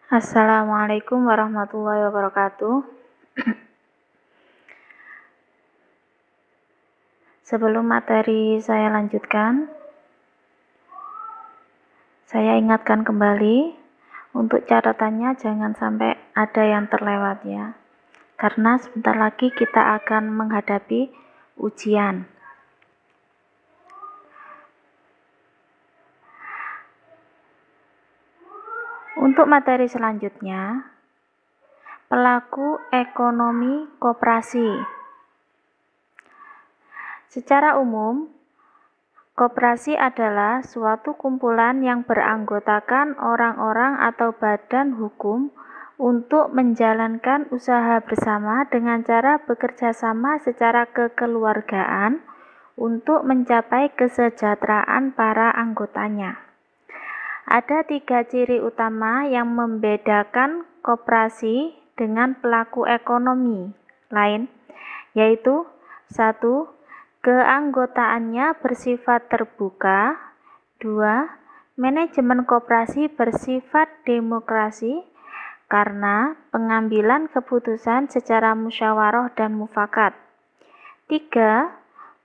Assalamualaikum warahmatullahi wabarakatuh. Sebelum materi saya lanjutkan, saya ingatkan kembali untuk catatannya jangan sampai ada yang terlewat ya. Karena sebentar lagi kita akan menghadapi ujian. Untuk materi selanjutnya, pelaku ekonomi koperasi. Secara umum, koperasi adalah suatu kumpulan yang beranggotakan orang-orang atau badan hukum untuk menjalankan usaha bersama dengan cara bekerja sama secara kekeluargaan untuk mencapai kesejahteraan para anggotanya. Ada 3 ciri utama yang membedakan koperasi dengan pelaku ekonomi lain, yaitu 1. Keanggotaannya bersifat terbuka. 2. Manajemen koperasi bersifat demokrasi karena pengambilan keputusan secara musyawarah dan mufakat. 3.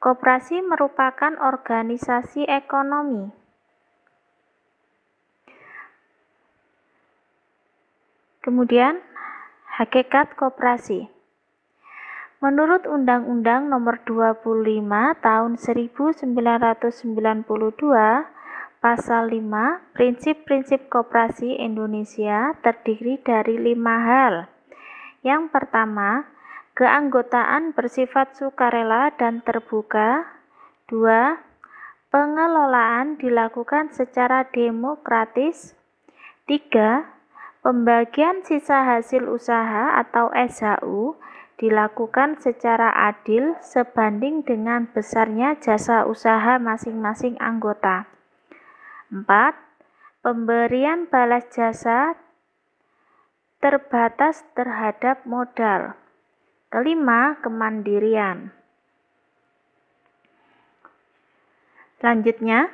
Koperasi merupakan organisasi ekonomi. Kemudian, hakikat koperasi. Menurut Undang-Undang Nomor 25 Tahun 1992, Pasal 5, prinsip-prinsip koperasi Indonesia terdiri dari 5 hal. Yang pertama, keanggotaan bersifat sukarela dan terbuka. 2. Pengelolaan dilakukan secara demokratis. 3. Pembagian sisa hasil usaha atau SHU dilakukan secara adil sebanding dengan besarnya jasa usaha masing-masing anggota. 4. Pemberian balas jasa terbatas terhadap modal. Kelima, kemandirian. Selanjutnya,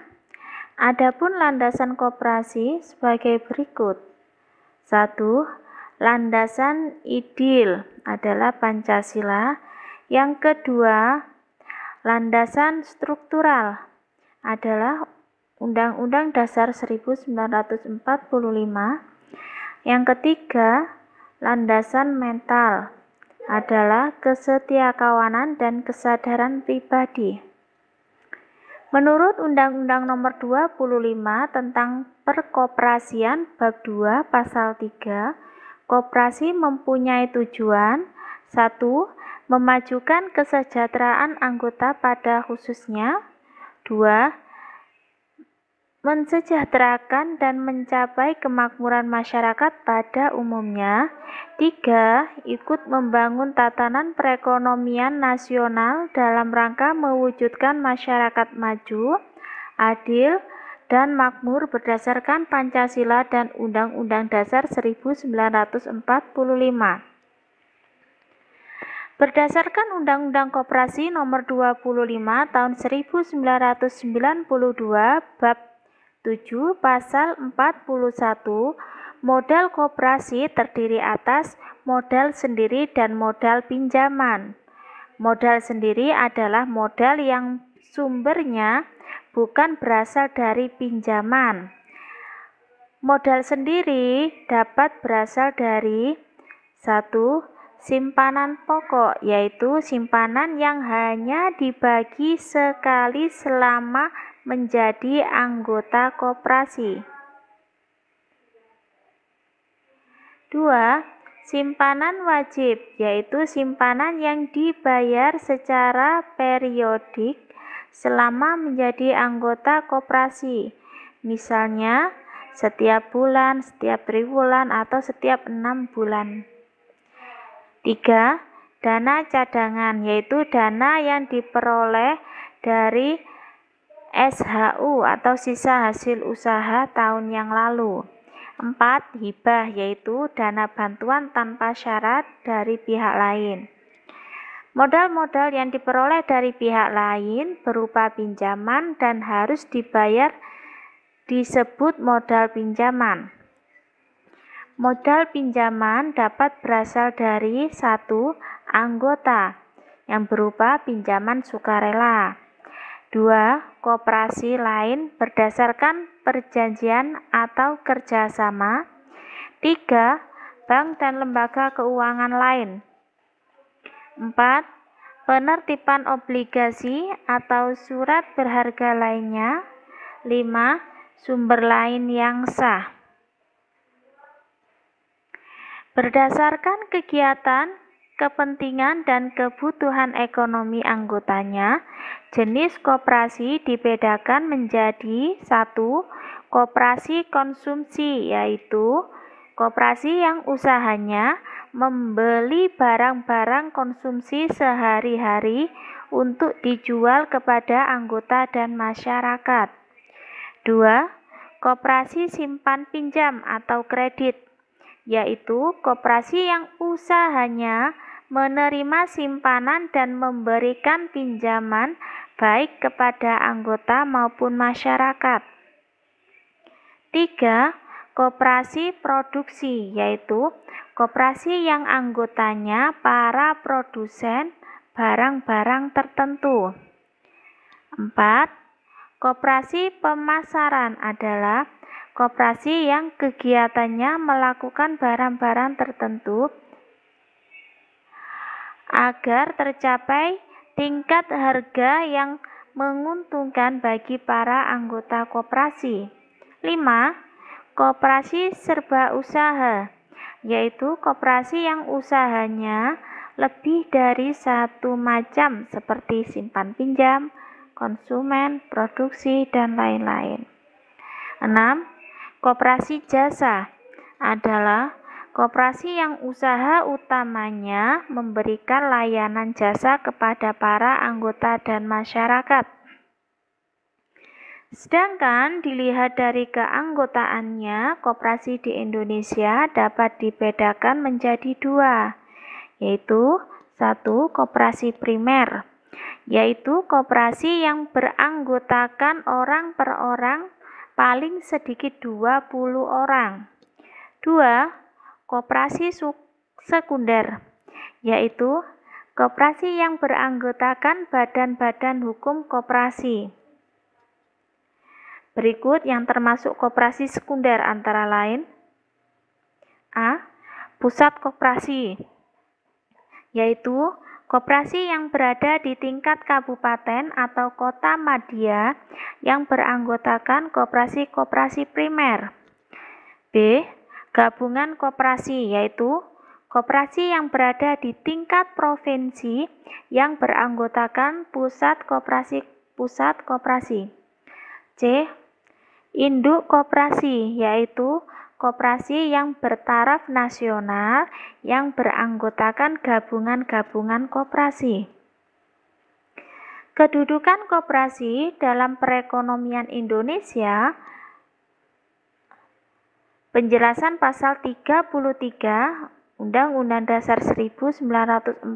adapun landasan koperasi sebagai berikut. 1. Landasan ideal adalah Pancasila. Yang kedua, landasan struktural adalah Undang-Undang Dasar 1945. Yang ketiga, landasan mental adalah kesetiakawanan dan kesadaran pribadi. Menurut Undang-Undang Nomor 25 tentang Perkoperasian Bab 2 Pasal 3, koperasi mempunyai tujuan 1. Memajukan kesejahteraan anggota pada khususnya. 2. Mensejahterakan dan mencapai kemakmuran masyarakat pada umumnya. 3. Ikut membangun tatanan perekonomian nasional dalam rangka mewujudkan masyarakat maju, adil, dan makmur berdasarkan Pancasila dan Undang-Undang Dasar 1945. Berdasarkan Undang-Undang Koperasi Nomor 25 Tahun 1992 Bab 7 Pasal 41, modal koperasi terdiri atas modal sendiri dan modal pinjaman. Modal sendiri adalah modal yang sumbernya bukan berasal dari pinjaman. Modal sendiri dapat berasal dari 1. Simpanan pokok, yaitu simpanan yang hanya dibagi sekali selama menjadi anggota koperasi. 2. Simpanan wajib, yaitu simpanan yang dibayar secara periodik selama menjadi anggota koperasi. Misalnya, setiap bulan, setiap triwulan, atau setiap 6 bulan. 3. Dana cadangan, yaitu dana yang diperoleh dari SHU atau sisa hasil usaha tahun yang lalu. 4. Hibah, yaitu dana bantuan tanpa syarat dari pihak lain. Modal-modal yang diperoleh dari pihak lain berupa pinjaman dan harus dibayar disebut modal pinjaman. Modal pinjaman dapat berasal dari 1. Anggota yang berupa pinjaman sukarela. 2. Koperasi lain berdasarkan perjanjian atau kerjasama. 3. Bank dan lembaga keuangan lain. 4. Penertiban obligasi atau surat berharga lainnya. 5. Sumber lain yang sah. Berdasarkan kegiatan, kepentingan, dan kebutuhan ekonomi anggotanya, jenis koperasi dibedakan menjadi 1. Koperasi konsumsi, yaitu koperasi yang usahanya membeli barang-barang konsumsi sehari-hari untuk dijual kepada anggota dan masyarakat. 2. Koperasi simpan pinjam atau kredit, yaitu koperasi yang usahanya menerima simpanan dan memberikan pinjaman baik kepada anggota maupun masyarakat. 3. Koperasi produksi, yaitu koperasi yang anggotanya para produsen barang-barang tertentu. 4. Koperasi pemasaran adalah koperasi yang kegiatannya melakukan barang-barang tertentu agar tercapai tingkat harga yang menguntungkan bagi para anggota koperasi. 5. Koperasi serba usaha, yaitu koperasi yang usahanya lebih dari satu macam seperti simpan pinjam, konsumen, produksi, dan lain-lain. 6. Koperasi jasa adalah koperasi yang usaha utamanya memberikan layanan jasa kepada para anggota dan masyarakat. Sedangkan dilihat dari keanggotaannya, koperasi di Indonesia dapat dibedakan menjadi 2, yaitu 1. Koperasi primer, yaitu koperasi yang beranggotakan orang per orang paling sedikit 20 orang. 2. Koperasi sekunder, yaitu koperasi yang beranggotakan badan-badan hukum koperasi. Berikut yang termasuk koperasi sekunder antara lain: A. Pusat koperasi, yaitu koperasi yang berada di tingkat kabupaten atau kota madya yang beranggotakan koperasi-koperasi primer. B. Gabungan koperasi, yaitu koperasi yang berada di tingkat provinsi yang beranggotakan pusat koperasi. C. Induk koperasi, yaitu koperasi yang bertaraf nasional yang beranggotakan gabungan-gabungan koperasi. Kedudukan koperasi dalam perekonomian Indonesia. Penjelasan pasal 33 Undang-Undang Dasar 1945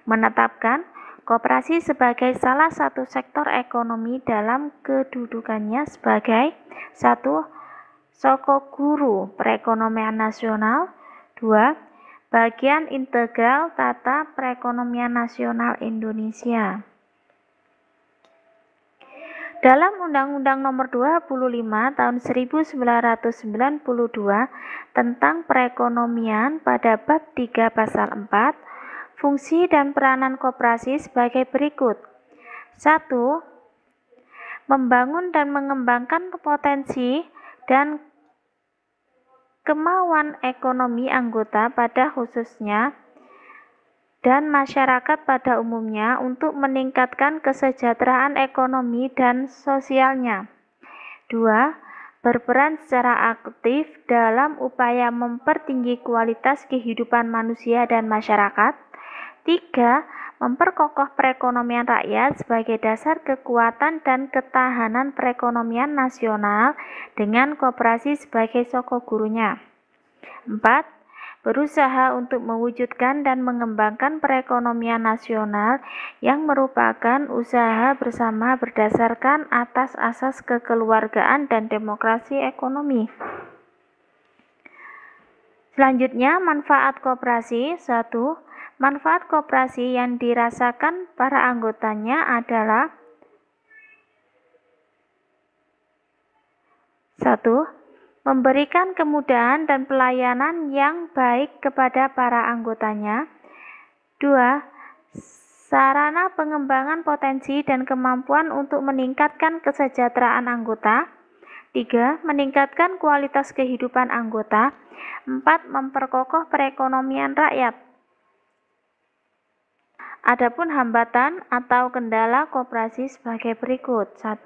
menetapkan koperasi sebagai salah satu sektor ekonomi dalam kedudukannya sebagai 1. Sokok guru perekonomian nasional. 2. Bagian integral tata perekonomian nasional Indonesia. Dalam Undang-Undang Nomor 25 Tahun 1992 tentang perekonomian pada bab 3 pasal 4, fungsi dan peranan koperasi sebagai berikut. 1. Membangun dan mengembangkan potensi dan kemauan ekonomi anggota pada khususnya dan masyarakat pada umumnya untuk meningkatkan kesejahteraan ekonomi dan sosialnya. 2. Berperan secara aktif dalam upaya mempertinggi kualitas kehidupan manusia dan masyarakat. 3. Memperkokoh perekonomian rakyat sebagai dasar kekuatan dan ketahanan perekonomian nasional dengan koperasi sebagai sokok gurunya. 4. Berusaha untuk mewujudkan dan mengembangkan perekonomian nasional yang merupakan usaha bersama berdasarkan atas asas kekeluargaan dan demokrasi ekonomi. Selanjutnya, manfaat koperasi. 1. Manfaat koperasi yang dirasakan para anggotanya adalah 1. Memberikan kemudahan dan pelayanan yang baik kepada para anggotanya. 2. Sarana pengembangan potensi dan kemampuan untuk meningkatkan kesejahteraan anggota. 3. Meningkatkan kualitas kehidupan anggota. 4. Memperkokoh perekonomian rakyat. Adapun hambatan atau kendala koperasi sebagai berikut. 1.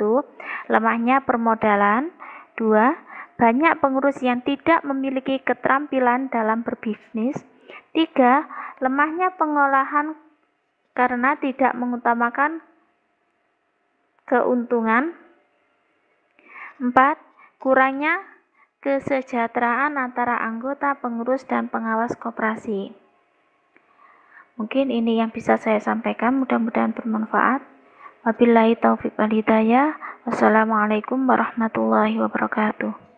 Lemahnya permodalan. 2. Banyak pengurus yang tidak memiliki keterampilan dalam berbisnis. 3. Lemahnya pengolahan karena tidak mengutamakan keuntungan. 4. Kurangnya kesejahteraan antara anggota, pengurus, dan pengawas koperasi. Mungkin ini yang bisa saya sampaikan, mudah-mudahan bermanfaat. Wabillahi taufiq wal hidayah. Wassalamualaikum warahmatullahi wabarakatuh.